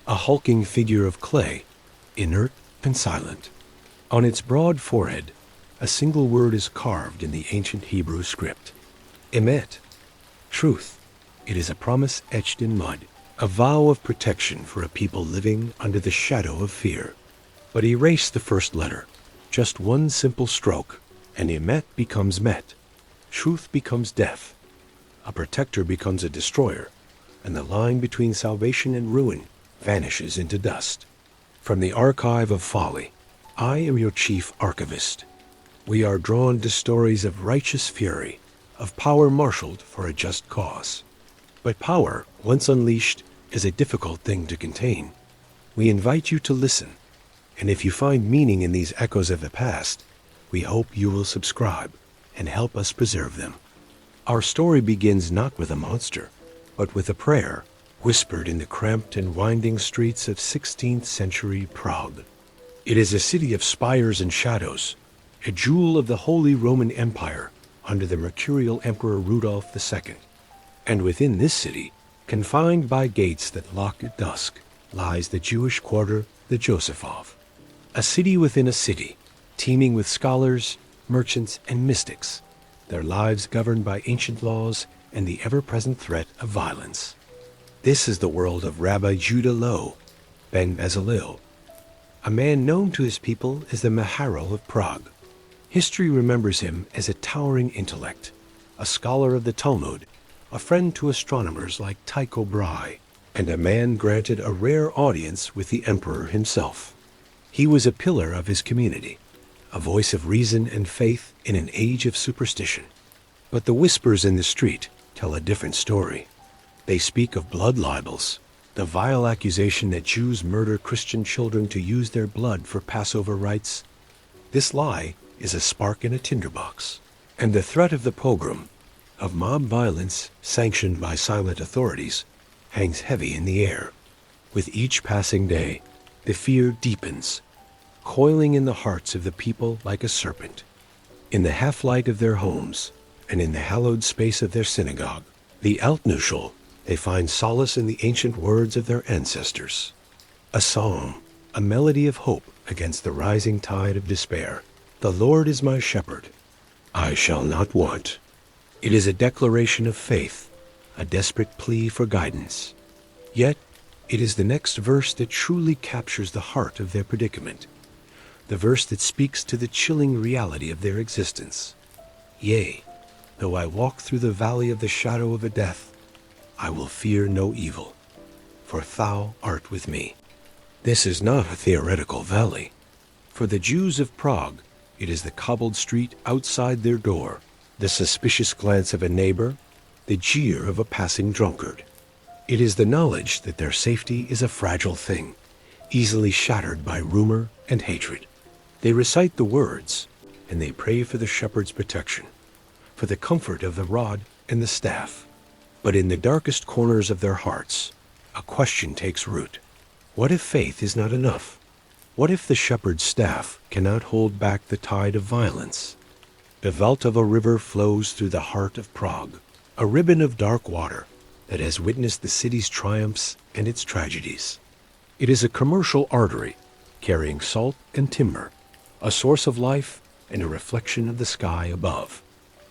a hulking figure of clay, inert and silent. On its broad forehead, a single word is carved in the ancient Hebrew script. Emet, truth. It is a promise etched in mud, a vow of protection for a people living under the shadow of fear. But erase the first letter, just one simple stroke, and Emet becomes Met. Truth becomes death. A protector becomes a destroyer, and the line between salvation and ruin vanishes into dust. From the archive of Folly, I am your chief archivist. We are drawn to stories of righteous fury, of power marshaled for a just cause. But power, once unleashed, is a difficult thing to contain. We invite you to listen, and if you find meaning in these echoes of the past, we hope you will subscribe and help us preserve them. Our story begins not with a monster, but with a prayer whispered in the cramped and winding streets of 16th century Prague. It is a city of spires and shadows, a jewel of the Holy Roman Empire under the mercurial Emperor Rudolph II. And within this city, confined by gates that lock at dusk, lies the Jewish quarter, the Josephov. A city within a city, teeming with scholars, merchants, and mystics, their lives governed by ancient laws and the ever-present threat of violence. This is the world of Rabbi Judah Loew, Ben Bezalel, a man known to his people as the Maharo of Prague. History remembers him as a towering intellect, a scholar of the Talmud, a friend to astronomers like Tycho Brahe, and a man granted a rare audience with the emperor himself. He was a pillar of his community, a voice of reason and faith in an age of superstition. But the whispers in the street tell a different story. They speak of blood libels, the vile accusation that Jews murder Christian children to use their blood for Passover rites. This lie is a spark in a tinderbox, and the threat of the pogrom, of mob violence sanctioned by silent authorities, hangs heavy in the air. With each passing day, the fear deepens, coiling in the hearts of the people like a serpent. In the half-light of their homes, and in the hallowed space of their synagogue, the Altnuschel, they find solace in the ancient words of their ancestors. A song, a melody of hope against the rising tide of despair. The Lord is my shepherd, I shall not want. It is a declaration of faith, a desperate plea for guidance. Yet, it is the next verse that truly captures the heart of their predicament, the verse that speaks to the chilling reality of their existence. Yea, though I walk through the valley of the shadow of a death, I will fear no evil, for thou art with me. This is not a theoretical valley. For the Jews of Prague, it is the cobbled street outside their door, the suspicious glance of a neighbor, the jeer of a passing drunkard. It is the knowledge that their safety is a fragile thing, easily shattered by rumor and hatred. They recite the words, and they pray for the shepherd's protection, for the comfort of the rod and the staff. But in the darkest corners of their hearts, a question takes root. What if faith is not enough? What if the shepherd's staff cannot hold back the tide of violence? The Vltava River flows through the heart of Prague, a ribbon of dark water that has witnessed the city's triumphs and its tragedies. It is a commercial artery, carrying salt and timber, a source of life and a reflection of the sky above.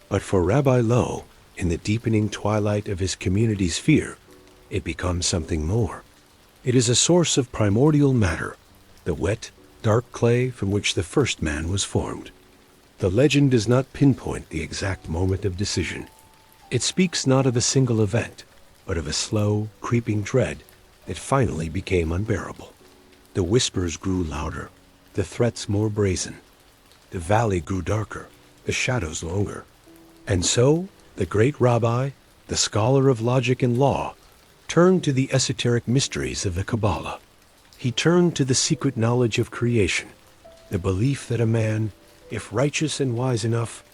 But for Rabbi Loew, in the deepening twilight of his community's fear, it becomes something more. It is a source of primordial matter, the wet, dark clay from which the first man was formed. The legend does not pinpoint the exact moment of decision. It speaks not of a single event, but of a slow, creeping dread that finally became unbearable. The whispers grew louder, the threats more brazen. The valley grew darker, the shadows longer. And so, the great rabbi, the scholar of logic and law, turned to the esoteric mysteries of the Kabbalah. He turned to the secret knowledge of creation, the belief that a man, if righteous and wise enough,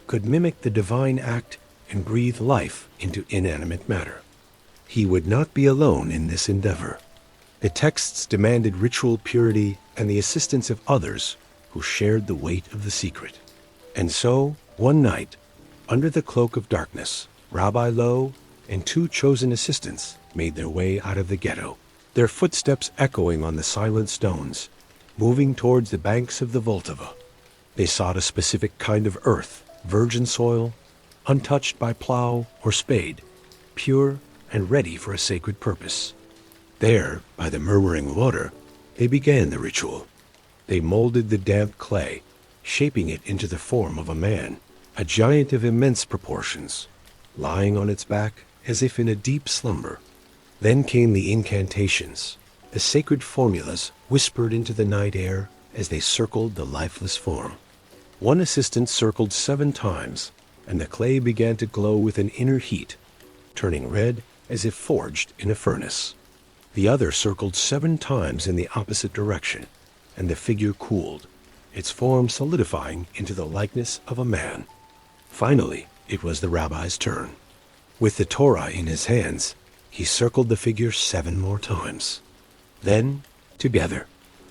could mimic the divine act and breathe life into inanimate matter. He would not be alone in this endeavor. The texts demanded ritual purity and the assistance of others who shared the weight of the secret. And so, one night, under the cloak of darkness, Rabbi Loew and two chosen assistants made their way out of the ghetto. their footsteps echoing on the silent stones, moving towards the banks of the Vltava. They sought a specific kind of earth, virgin soil, untouched by plow or spade, pure and ready for a sacred purpose. There, by the murmuring water, they began the ritual. They molded the damp clay, shaping it into the form of a man, a giant of immense proportions, lying on its back as if in a deep slumber. Then came the incantations, the sacred formulas whispered into the night air as they circled the lifeless form. One assistant circled 7 times, and the clay began to glow with an inner heat, turning red as if forged in a furnace. The other circled 7 times in the opposite direction, and the figure cooled, its form solidifying into the likeness of a man. Finally, it was the rabbi's turn. With the Torah in his hands, he circled the figure 7 more times. Then, together,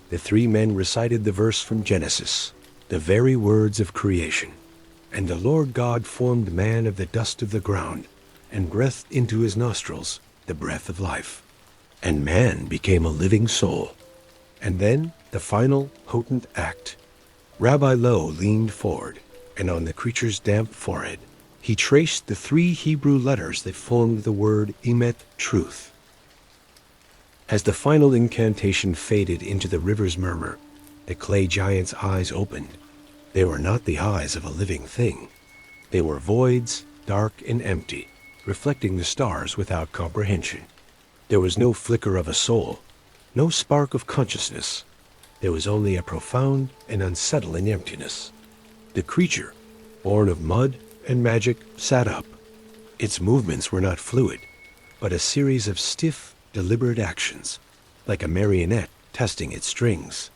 the 3 men recited the verse from Genesis, the very words of creation. And the Lord God formed man of the dust of the ground, and breathed into his nostrils the breath of life. And man became a living soul. And then the final potent act. Rabbi Lowe leaned forward, and on the creature's damp forehead, he traced the 3 Hebrew letters that formed the word emet, truth. As the final incantation faded into the river's murmur, the clay giant's eyes opened. They were not the eyes of a living thing. They were voids, dark and empty, reflecting the stars without comprehension. There was no flicker of a soul, no spark of consciousness. There was only a profound and unsettling emptiness. The creature, born of mud and magic, sat up. Its movements were not fluid, but a series of stiff, deliberate actions, like a marionette testing its strings.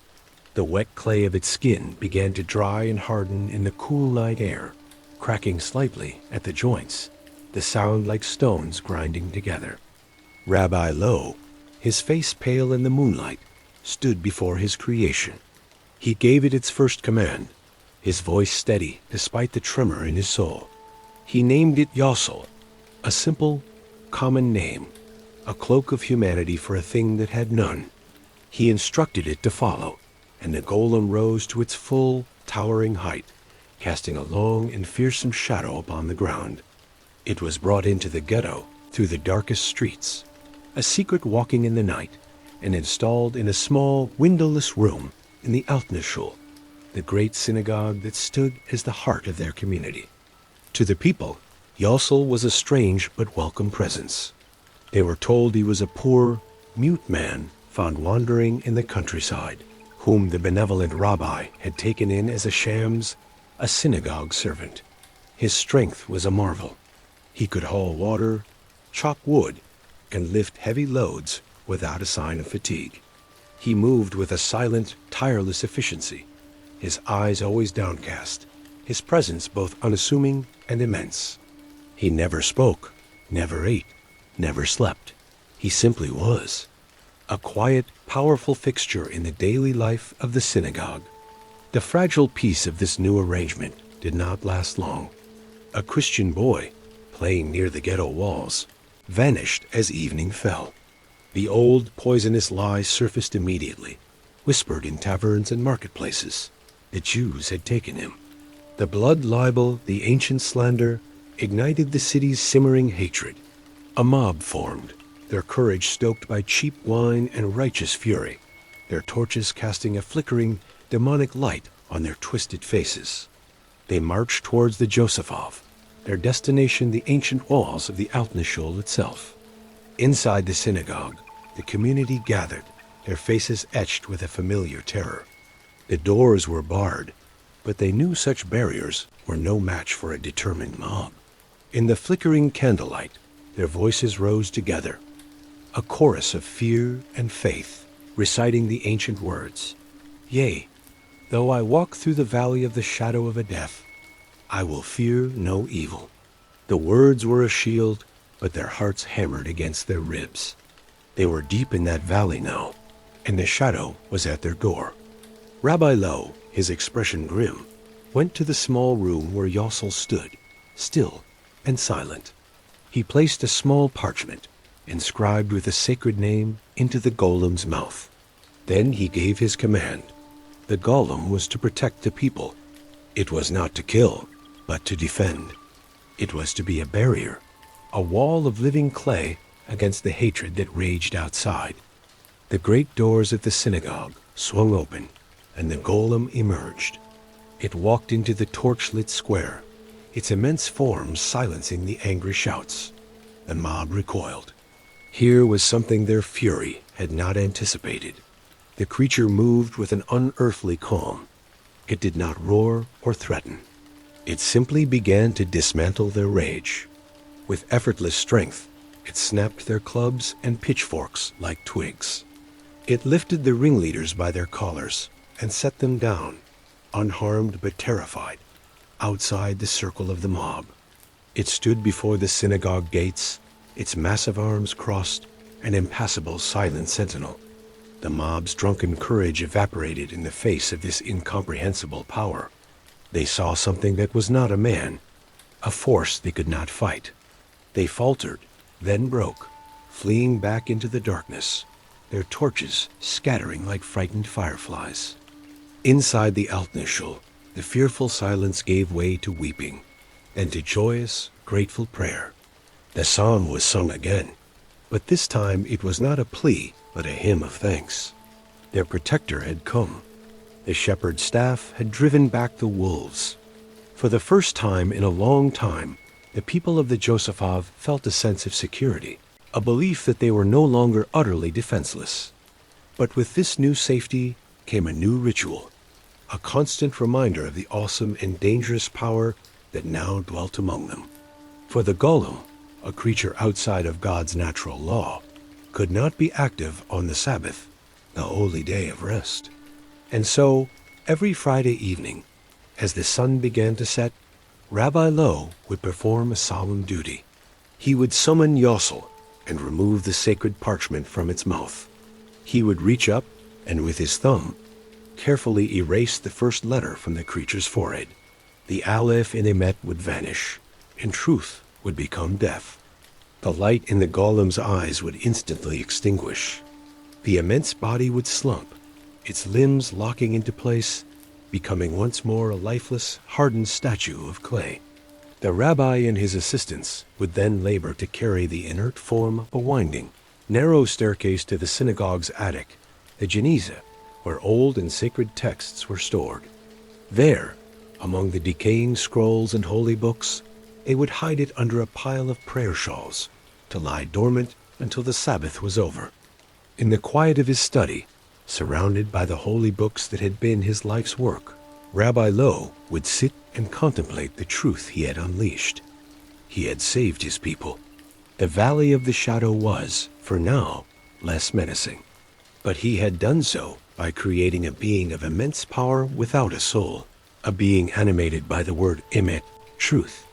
The wet clay of its skin began to dry and harden in the cool night air, cracking slightly at the joints, the sound like stones grinding together. Rabbi Lowe, his face pale in the moonlight, stood before his creation. He gave it its first command, his voice steady despite the tremor in his soul. He named it Yossel, a simple, common name, a cloak of humanity for a thing that had none. He instructed it to follow, and the golem rose to its full, towering height, casting a long and fearsome shadow upon the ground. It was brought into the ghetto through the darkest streets, a secret walking in the night, and installed in a small, windowless room in the Altnishul, the great synagogue that stood as the heart of their community. To the people, Yossel was a strange but welcome presence. They were told he was a poor, mute man found wandering in the countryside, whom the benevolent rabbi had taken in as a shams, a synagogue servant. His strength was a marvel. He could haul water, chop wood, and lift heavy loads without a sign of fatigue. He moved with a silent, tireless efficiency, his eyes always downcast, his presence both unassuming and immense. He never spoke, never ate, never slept. He simply was. A quiet, powerful fixture in the daily life of the synagogue. The fragile peace of this new arrangement did not last long. A Christian boy, playing near the ghetto walls, vanished as evening fell. The old poisonous lie surfaced immediately, whispered in taverns and marketplaces. The Jews had taken him. The blood libel, the ancient slander, ignited the city's simmering hatred. A mob formed, their courage stoked by cheap wine and righteous fury, their torches casting a flickering, demonic light on their twisted faces. They marched towards the Josephov, their destination the ancient walls of the Altnishul itself. Inside the synagogue, the community gathered, their faces etched with a familiar terror. The doors were barred, but they knew such barriers were no match for a determined mob. In the flickering candlelight, their voices rose together, a chorus of fear and faith, reciting the ancient words. Yea, though I walk through the valley of the shadow of a death, I will fear no evil. The words were a shield, but their hearts hammered against their ribs. They were deep in that valley now, and the shadow was at their door. Rabbi Lowe, his expression grim, went to the small room where Yossel stood, still and silent. He placed a small parchment, inscribed with the sacred name into the golem's mouth. Then he gave his command. The golem was to protect the people. It was not to kill, but to defend. It was to be a barrier, a wall of living clay against the hatred that raged outside. The great doors of the synagogue swung open, and the golem emerged. It walked into the torch-lit square, its immense form silencing the angry shouts. The mob recoiled. Here was something their fury had not anticipated. The creature moved with an unearthly calm. It did not roar or threaten. It simply began to dismantle their rage. With effortless strength, it snapped their clubs and pitchforks like twigs. It lifted the ringleaders by their collars and set them down, unharmed but terrified, outside the circle of the mob. It stood before the synagogue gates, its massive arms crossed, an impassible, silent sentinel. The mob's drunken courage evaporated in the face of this incomprehensible power. They saw something that was not a man, a force they could not fight. They faltered, then broke, fleeing back into the darkness, their torches scattering like frightened fireflies. Inside the Altnischel, the fearful silence gave way to weeping, and to joyous, grateful prayer. The psalm was sung again, but this time it was not a plea, but a hymn of thanks. Their protector had come. The shepherd's staff had driven back the wolves. For the first time in a long time, the people of the Josefov felt a sense of security, a belief that they were no longer utterly defenseless. But with this new safety came a new ritual, a constant reminder of the awesome and dangerous power that now dwelt among them. For the golem, a creature outside of God's natural law, could not be active on the Sabbath, the holy day of rest. And so, every Friday evening, as the sun began to set, Rabbi Lowe would perform a solemn duty. He would summon Yossel and remove the sacred parchment from its mouth. He would reach up and with his thumb carefully erase the first letter from the creature's forehead. The aleph in emet would vanish, and truth would become death. The light in the golem's eyes would instantly extinguish. The immense body would slump, its limbs locking into place, becoming once more a lifeless, hardened statue of clay. The rabbi and his assistants would then labor to carry the inert form up a winding, narrow staircase to the synagogue's attic, the geniza, where old and sacred texts were stored. There, among the decaying scrolls and holy books, they would hide it under a pile of prayer shawls, to lie dormant until the Sabbath was over. In the quiet of his study, surrounded by the holy books that had been his life's work, Rabbi Lowe would sit and contemplate the truth he had unleashed. He had saved his people. The valley of the shadow was, for now, less menacing. But he had done so by creating a being of immense power without a soul, a being animated by the word emet, truth.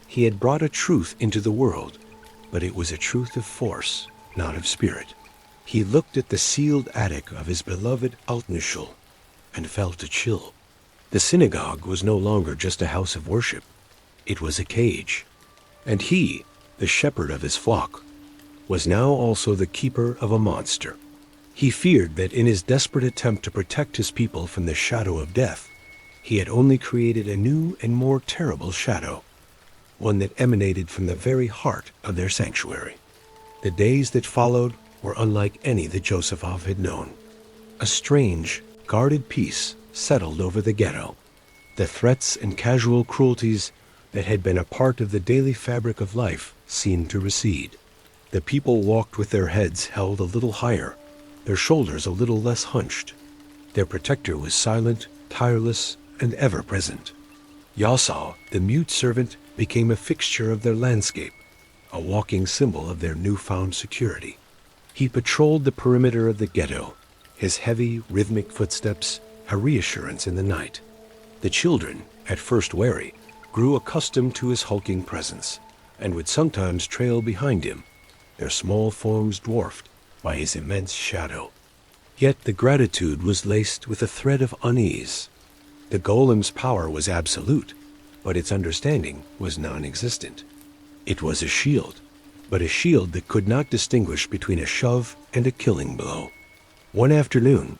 He had brought a truth into the world, but it was a truth of force, not of spirit. He looked at the sealed attic of his beloved Altnischel and felt a chill. The synagogue was no longer just a house of worship. It was a cage. And he, the shepherd of his flock, was now also the keeper of a monster. He feared that in his desperate attempt to protect his people from the shadow of death, he had only created a new and more terrible shadow, one that emanated from the very heart of their sanctuary. The days that followed were unlike any that Josefov had known. A strange, guarded peace settled over the ghetto. The threats and casual cruelties that had been a part of the daily fabric of life seemed to recede. The people walked with their heads held a little higher, their shoulders a little less hunched. Their protector was silent, tireless, and ever-present. Yossel, the mute servant, became a fixture of their landscape, a walking symbol of their newfound security. He patrolled the perimeter of the ghetto, his heavy, rhythmic footsteps a reassurance in the night. The children, at first wary, grew accustomed to his hulking presence, and would sometimes trail behind him, their small forms dwarfed by his immense shadow. Yet the gratitude was laced with a thread of unease. The golem's power was absolute, but its understanding was non-existent. It was a shield, but a shield that could not distinguish between a shove and a killing blow. One afternoon,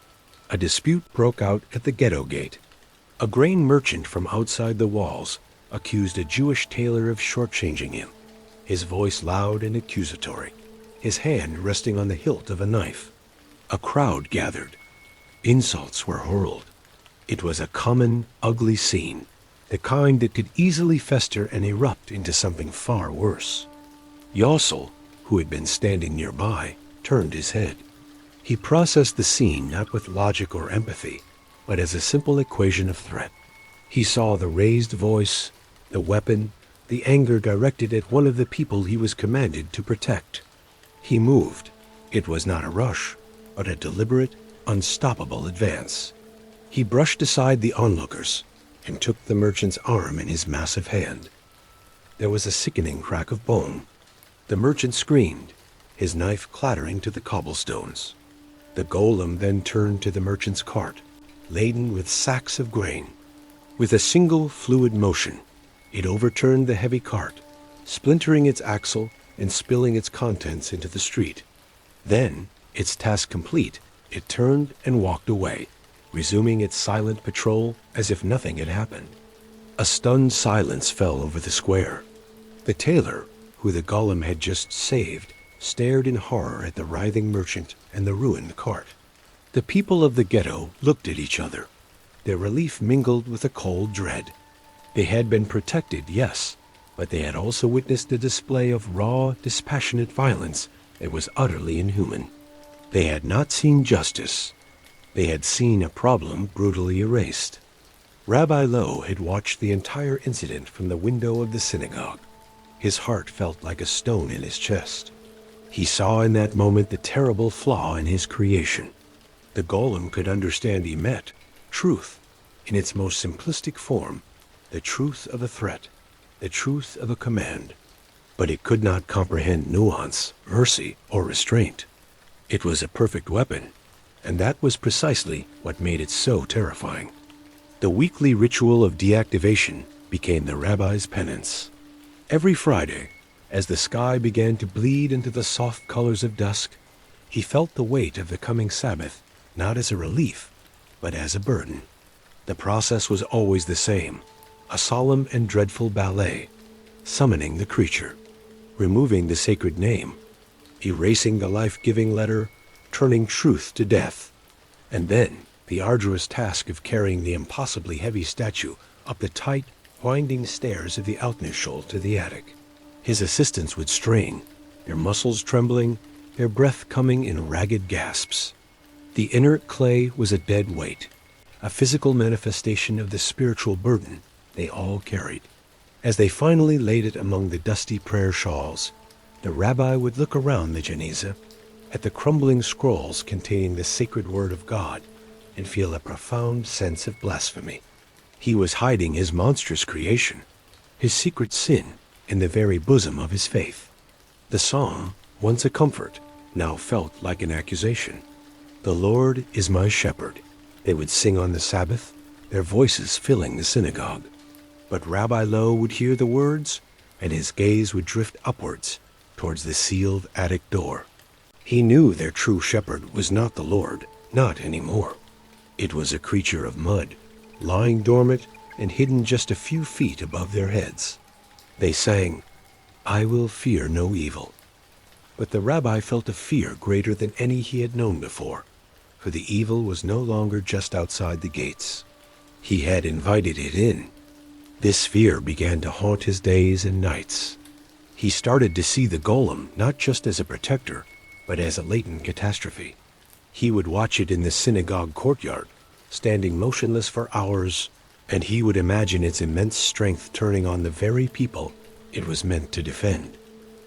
a dispute broke out at the ghetto gate. A grain merchant from outside the walls accused a Jewish tailor of shortchanging him, his voice loud and accusatory, his hand resting on the hilt of a knife. A crowd gathered. Insults were hurled. It was a common, ugly scene, the kind that could easily fester and erupt into something far worse. Yossel, who had been standing nearby, turned his head. He processed the scene not with logic or empathy, but as a simple equation of threat. He saw the raised voice, the weapon, the anger directed at one of the people he was commanded to protect. He moved. It was not a rush, but a deliberate, unstoppable advance. He brushed aside the onlookers and took the merchant's arm in his massive hand. There was a sickening crack of bone. The merchant screamed, his knife clattering to the cobblestones. The golem then turned to the merchant's cart, laden with sacks of grain. With a single fluid motion, it overturned the heavy cart, splintering its axle and spilling its contents into the street. Then, its task complete, it turned and walked away, resuming its silent patrol as if nothing had happened. A stunned silence fell over the square. The tailor, who the golem had just saved, stared in horror at the writhing merchant and the ruined cart. The people of the ghetto looked at each other, their relief mingled with a cold dread. They had been protected, yes, but they had also witnessed a display of raw, dispassionate violence that was utterly inhuman. They had not seen justice. They had seen a problem brutally erased. Rabbi Lowe had watched the entire incident from the window of the synagogue. His heart felt like a stone in his chest. He saw in that moment the terrible flaw in his creation. The golem could understand emet, truth, in its most simplistic form, the truth of a threat, the truth of a command. But it could not comprehend nuance, mercy, or restraint. It was a perfect weapon, and that was precisely what made it so terrifying. The weekly ritual of deactivation became the rabbi's penance. Every Friday, as the sky began to bleed into the soft colors of dusk, he felt the weight of the coming Sabbath not as a relief, but as a burden. The process was always the same, a solemn and dreadful ballet, summoning the creature, removing the sacred name, erasing the life-giving letter, turning truth to death, and then the arduous task of carrying the impossibly heavy statue up the tight, winding stairs of the Altnuschel to the attic. His assistants would strain, their muscles trembling, their breath coming in ragged gasps. The inert clay was a dead weight, a physical manifestation of the spiritual burden they all carried. As they finally laid it among the dusty prayer shawls, the rabbi would look around the Geniza at the crumbling scrolls containing the sacred word of God and feel a profound sense of blasphemy. He was hiding his monstrous creation, his secret sin, in the very bosom of his faith. The psalm, once a comfort, now felt like an accusation. "The Lord is my shepherd," they would sing on the Sabbath, their voices filling the synagogue. But Rabbi Lowe would hear the words, and his gaze would drift upwards towards the sealed attic door. He knew their true shepherd was not the Lord, not anymore. It was a creature of mud, lying dormant and hidden just a few feet above their heads. They sang, "I will fear no evil." But the rabbi felt a fear greater than any he had known before, for the evil was no longer just outside the gates. He had invited it in. This fear began to haunt his days and nights. He started to see the golem not just as a protector, but as a latent catastrophe. He would watch it in the synagogue courtyard, standing motionless for hours, and he would imagine its immense strength turning on the very people it was meant to defend.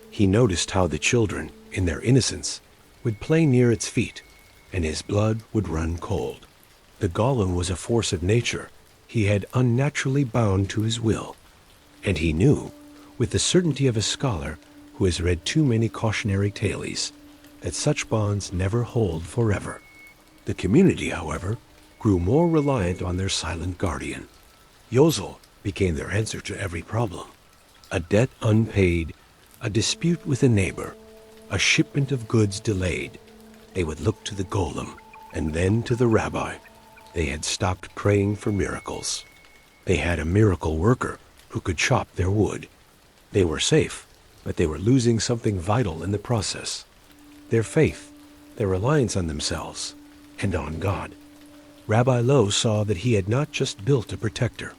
He noticed how the children, in their innocence, would play near its feet, and his blood would run cold. The golem was a force of nature he had unnaturally bound to his will, and he knew, with the certainty of a scholar who has read too many cautionary tales, that such bonds never hold forever. The community, however, grew more reliant on their silent guardian. Yozel became their answer to every problem. A debt unpaid, A dispute with a neighbor, a shipment of goods delayed. They would look to the Golem, and then to the rabbi. They had stopped praying for miracles. They had a miracle worker who could chop their wood. They were safe, but they were losing something vital in the process. Their faith, their reliance on themselves, and on God. Rabbi Lowe saw that he had not just built a protector.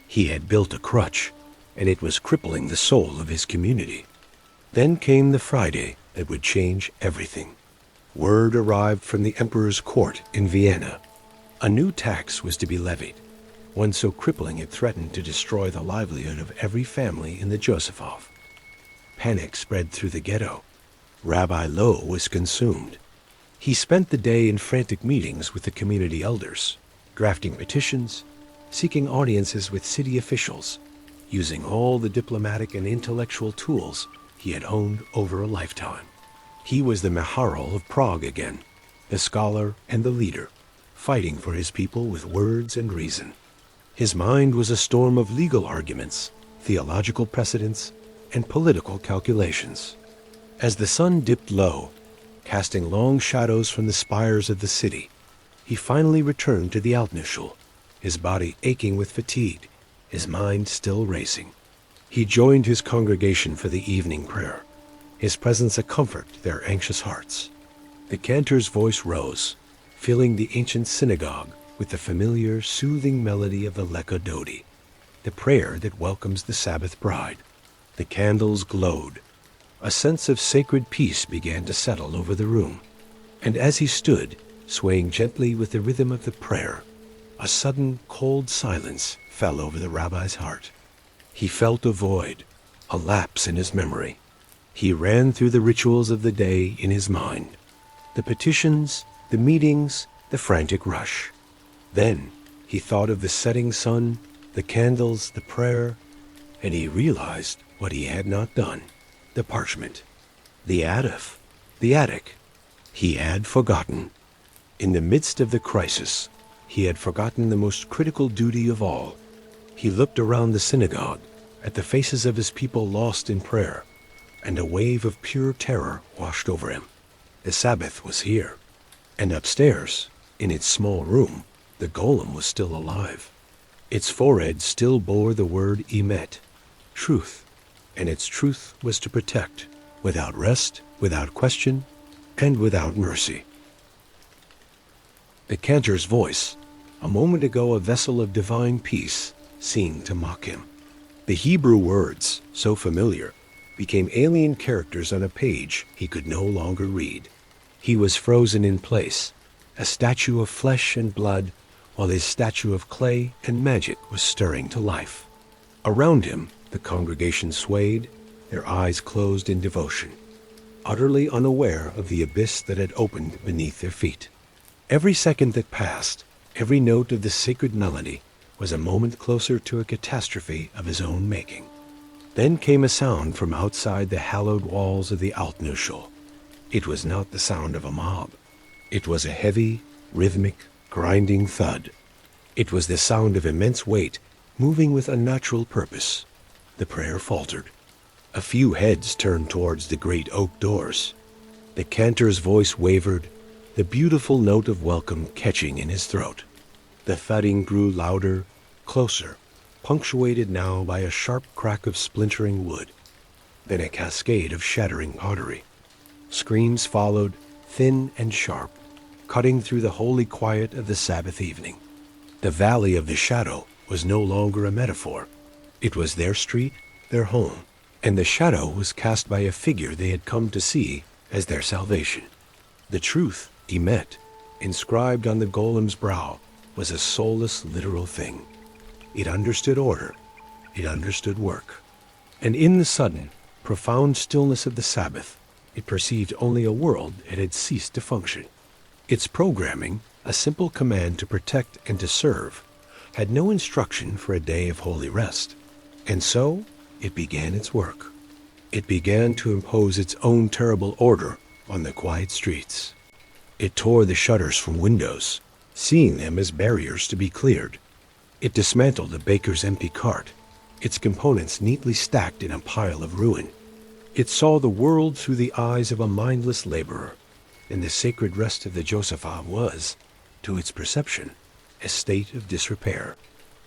He had built a crutch, and it was crippling the soul of his community. Then came the Friday that would change everything. Word arrived from the emperor's court in Vienna. A new tax was to be levied, one so crippling it threatened to destroy the livelihood of every family in the Josephov. Panic spread through the ghetto. Rabbi Lowe was consumed. He spent the day in frantic meetings with the community elders, drafting petitions, seeking audiences with city officials, using all the diplomatic and intellectual tools he had honed over a lifetime. He was the Maharal of Prague again, the scholar and the leader, fighting for his people with words and reason. His mind was a storm of legal arguments, theological precedents, and political calculations. As the sun dipped low, casting long shadows from the spires of the city, he finally returned to the Altnüschel, his body aching with fatigue, his mind still racing. He joined his congregation for the evening prayer, his presence a comfort to their anxious hearts. The cantor's voice rose, filling the ancient synagogue with the familiar, soothing melody of the Lecca Dodi, the prayer that welcomes the Sabbath bride. The candles glowed. A sense of sacred peace began to settle over the room, and as he stood, swaying gently with the rhythm of the prayer, a sudden, cold silence fell over the rabbi's heart. He felt a void, a lapse in his memory. He ran through the rituals of the day in his mind, the petitions, the meetings, the frantic rush. Then he thought of the setting sun, the candles, the prayer, and he realized what he had not done. The parchment, the attic, he had forgotten. In the midst of the crisis, he had forgotten the most critical duty of all. He looked around the synagogue, at the faces of his people lost in prayer, and a wave of pure terror washed over him. The Sabbath was here, and upstairs, in its small room, the Golem was still alive. Its forehead still bore the word emet, truth, and its truth was to protect, without rest, without question, and without mercy. The cantor's voice, a moment ago a vessel of divine peace, seemed to mock him. The Hebrew words, so familiar, became alien characters on a page he could no longer read. He was frozen in place, a statue of flesh and blood, while his statue of clay and magic was stirring to life. Around him, the congregation swayed, their eyes closed in devotion, utterly unaware of the abyss that had opened beneath their feet. Every second that passed, every note of the sacred melody, was a moment closer to a catastrophe of his own making. Then came a sound from outside the hallowed walls of the Altnüschel. It was not the sound of a mob. It was a heavy, rhythmic, grinding thud. It was the sound of immense weight, moving with unnatural purpose. The prayer faltered. A few heads turned towards the great oak doors. The cantor's voice wavered, the beautiful note of welcome catching in his throat. The thudding grew louder, closer, punctuated now by a sharp crack of splintering wood, then a cascade of shattering pottery. Screams followed, thin and sharp, cutting through the holy quiet of the Sabbath evening. The valley of the shadow was no longer a metaphor. It was their street, their home, and the shadow was cast by a figure they had come to see as their salvation. The truth, emet, inscribed on the Golem's brow, was a soulless, literal thing. It understood order. It understood work. And in the sudden, profound stillness of the Sabbath, it perceived only a world that had ceased to function. Its programming, a simple command to protect and to serve, had no instruction for a day of holy rest. And so, it began its work. It began to impose its own terrible order on the quiet streets. It tore the shutters from windows, seeing them as barriers to be cleared. It dismantled the baker's empty cart, its components neatly stacked in a pile of ruin. It saw the world through the eyes of a mindless laborer, and the sacred rest of the Josaphat was, to its perception, a state of disrepair.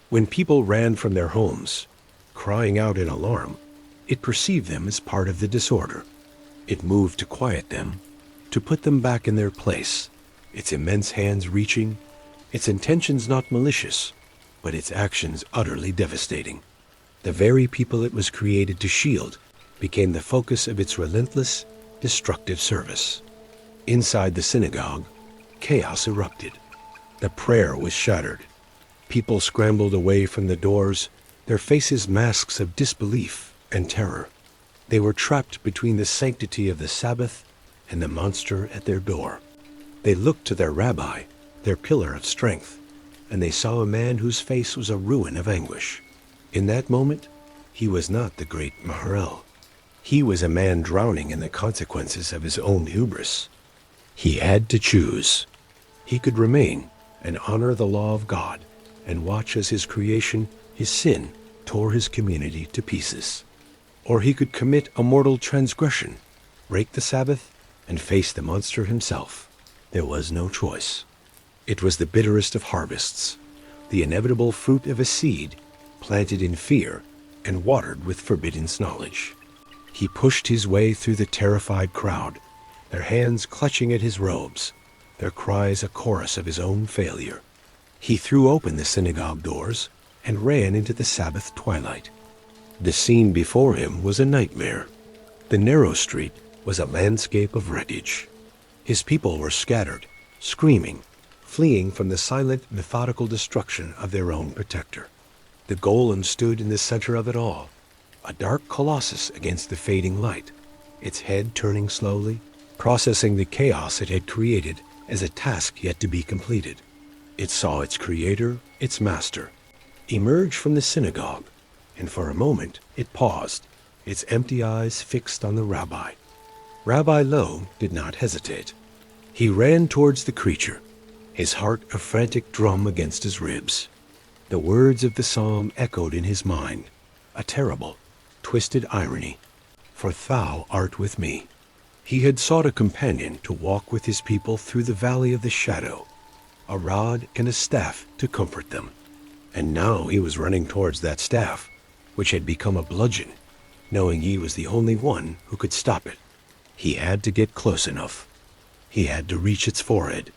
When people ran from their homes, crying out in alarm, it perceived them as part of the disorder. It moved to quiet them, to put them back in their place, its immense hands reaching, its intentions not malicious, but its actions utterly devastating. The very people it was created to shield became the focus of its relentless, destructive service. Inside the synagogue, chaos erupted. The prayer was shattered. People scrambled away from the doors, their faces masks of disbelief and terror. They were trapped between the sanctity of the Sabbath and the monster at their door. They looked to their rabbi, their pillar of strength, and they saw a man whose face was a ruin of anguish. In that moment, he was not the great Maharel. He was a man drowning in the consequences of his own hubris. He had to choose. He could remain and honor the law of God and watch as his creation, his sin, tore his community to pieces. Or he could commit a mortal transgression, break the Sabbath, and face the monster himself. There was no choice. It was the bitterest of harvests, the inevitable fruit of a seed planted in fear and watered with forbidden knowledge. He pushed his way through the terrified crowd, their hands clutching at his robes, their cries a chorus of his own failure. He threw open the synagogue doors and ran into the Sabbath twilight. The scene before him was a nightmare. The narrow street was a landscape of wreckage. His people were scattered, screaming, fleeing from the silent, methodical destruction of their own protector. The Golem stood in the center of it all, a dark colossus against the fading light, its head turning slowly, processing the chaos it had created as a task yet to be completed. It saw its creator, its master, emerge from the synagogue, and for a moment it paused, its empty eyes fixed on the rabbi. Rabbi Lowe did not hesitate. He ran towards the creature, his heart a frantic drum against his ribs. The words of the psalm echoed in his mind, a terrible, twisted irony, "For thou art with me." He had sought a companion to walk with his people through the valley of the shadow, a rod and a staff to comfort them. And now he was running towards that staff, which had become a bludgeon, knowing he was the only one who could stop it. He had to get close enough. He had to reach its forehead.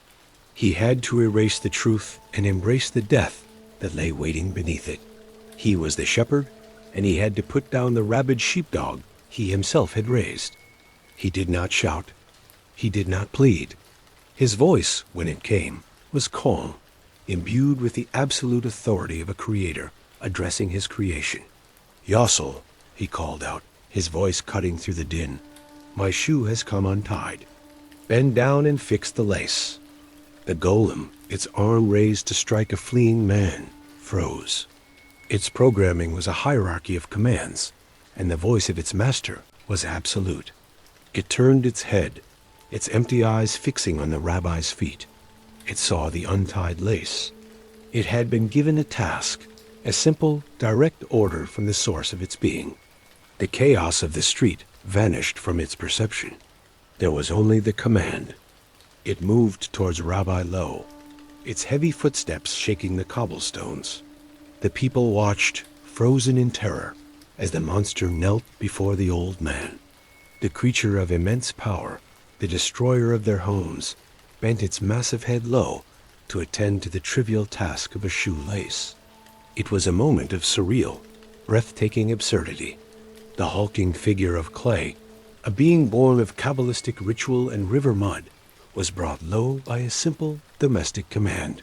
He had to erase the truth and embrace the death that lay waiting beneath it. He was the shepherd, and he had to put down the rabid sheepdog he himself had raised. He did not shout. He did not plead. His voice, when it came, was calm, imbued with the absolute authority of a creator addressing his creation. "Yossel," he called out, his voice cutting through the din, "my shoe has come untied. Bend down and fix the lace." The Golem, its arm raised to strike a fleeing man, froze. Its programming was a hierarchy of commands, and the voice of its master was absolute. It turned its head, its empty eyes fixing on the rabbi's feet. It saw the untied lace. It had been given a task, a simple, direct order from the source of its being. The chaos of the street vanished from its perception. There was only the command. It moved towards Rabbi Lowe, its heavy footsteps shaking the cobblestones. The people watched, frozen in terror, as the monster knelt before the old man. The creature of immense power, the destroyer of their homes, bent its massive head low to attend to the trivial task of a shoelace. It was a moment of surreal, breathtaking absurdity. The hulking figure of clay, a being born of Kabbalistic ritual and river mud, was brought low by a simple domestic command.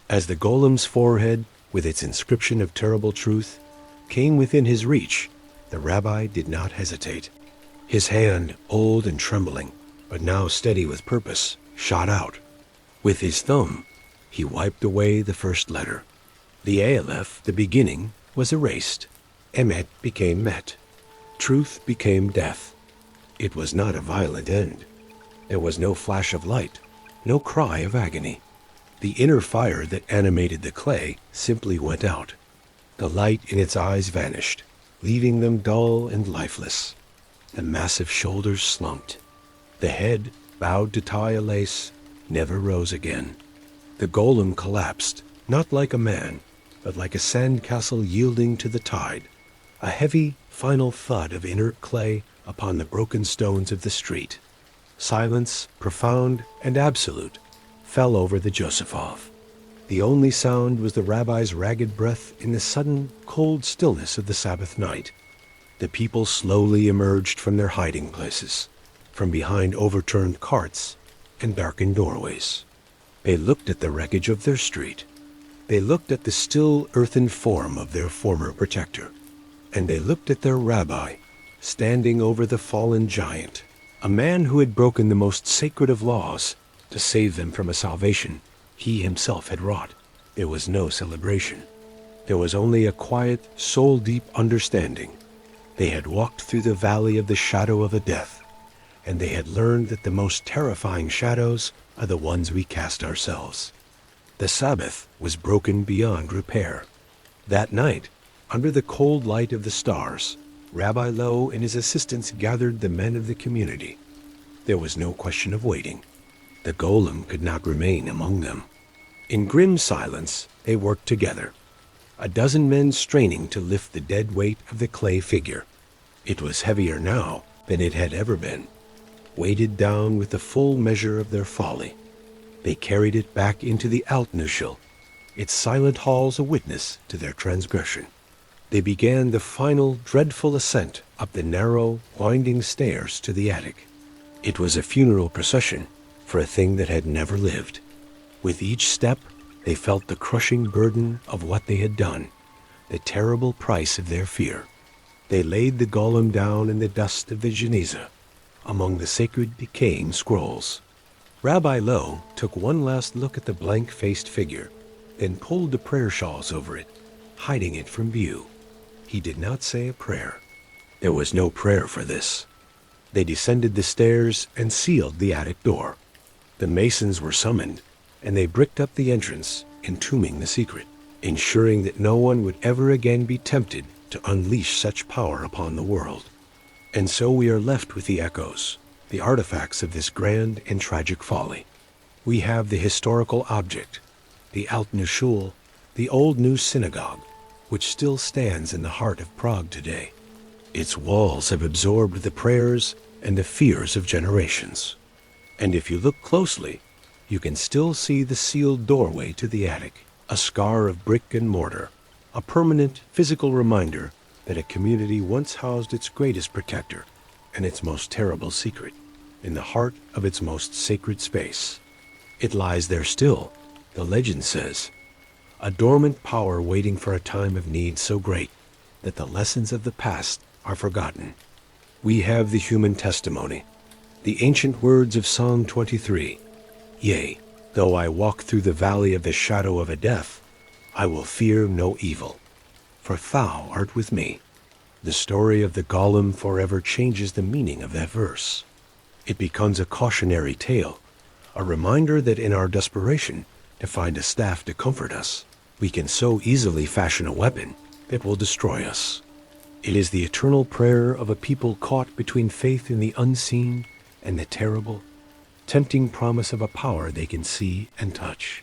As the Golem's forehead, with its inscription of terrible truth, came within his reach, the rabbi did not hesitate. His hand, old and trembling, but now steady with purpose, shot out. With his thumb, he wiped away the first letter. The Aleph, the beginning, was erased. Emet became Met. Truth became death. It was not a violent end. There was no flash of light, no cry of agony. The inner fire that animated the clay simply went out. The light in its eyes vanished, leaving them dull and lifeless. The massive shoulders slumped. The head, bowed to tie a lace, never rose again. The golem collapsed, not like a man, but like a sandcastle yielding to the tide, a heavy, final thud of inert clay upon the broken stones of the street. Silence, profound and absolute, fell over the Josephov. The only sound was the rabbi's ragged breath in the sudden, cold stillness of the Sabbath night. The people slowly emerged from their hiding places, from behind overturned carts and darkened doorways. They looked at the wreckage of their street. They looked at the still earthen form of their former protector. And they looked at their rabbi, standing over the fallen giant, a man who had broken the most sacred of laws to save them from a salvation he himself had wrought. There was no celebration. There was only a quiet, soul-deep understanding. They had walked through the valley of the shadow of a death, and they had learned that the most terrifying shadows are the ones we cast ourselves. The Sabbath was broken beyond repair. That night, under the cold light of the stars, Rabbi Lowe and his assistants gathered the men of the community. There was no question of waiting. The golem could not remain among them. In grim silence, they worked together, a dozen men straining to lift the dead weight of the clay figure. It was heavier now than it had ever been, weighted down with the full measure of their folly. They carried it back into the Altnuschel, its silent halls a witness to their transgression. They began the final, dreadful ascent up the narrow, winding stairs to the attic. It was a funeral procession for a thing that had never lived. With each step, they felt the crushing burden of what they had done, the terrible price of their fear. They laid the golem down in the dust of the Geniza, among the sacred decaying scrolls. Rabbi Lowe took one last look at the blank-faced figure, then pulled the prayer shawls over it, hiding it from view. He did not say a prayer. There was no prayer for this. They descended the stairs and sealed the attic door. The masons were summoned, and they bricked up the entrance, entombing the secret, ensuring that no one would ever again be tempted to unleash such power upon the world. And so we are left with the echoes, the artifacts of this grand and tragic folly. We have the historical object, the Altnuschel, the old new synagogue, which still stands in the heart of Prague today. Its walls have absorbed the prayers and the fears of generations. And if you look closely, you can still see the sealed doorway to the attic, a scar of brick and mortar, a permanent physical reminder that a community once housed its greatest protector and its most terrible secret, in the heart of its most sacred space. It lies there still, the legend says, a dormant power waiting for a time of need so great that the lessons of the past are forgotten. We have the human testimony, the ancient words of Psalm 23. Yea, though I walk through the valley of the shadow of a death, I will fear no evil, for thou art with me. The story of the golem forever changes the meaning of that verse. It becomes a cautionary tale, a reminder that in our desperation to find a staff to comfort us, we can so easily fashion a weapon that will destroy us. It is the eternal prayer of a people caught between faith in the unseen and the terrible, tempting promise of a power they can see and touch.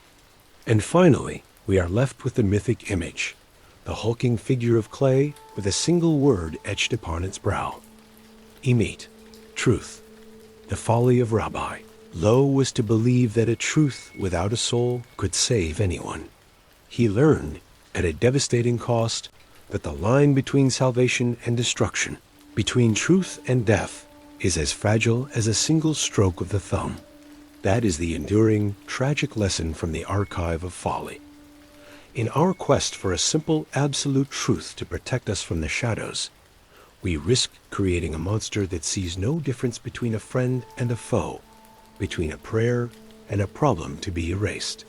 And finally, we are left with the mythic image, the hulking figure of clay with a single word etched upon its brow. Emet, truth, the folly of Rabbi. Lowe was to believe that a truth without a soul could save anyone. He learned, at a devastating cost, that the line between salvation and destruction, between truth and death, is as fragile as a single stroke of the thumb. That is the enduring, tragic lesson from the archive of folly. In our quest for a simple, absolute truth to protect us from the shadows, we risk creating a monster that sees no difference between a friend and a foe, between a prayer and a problem to be erased.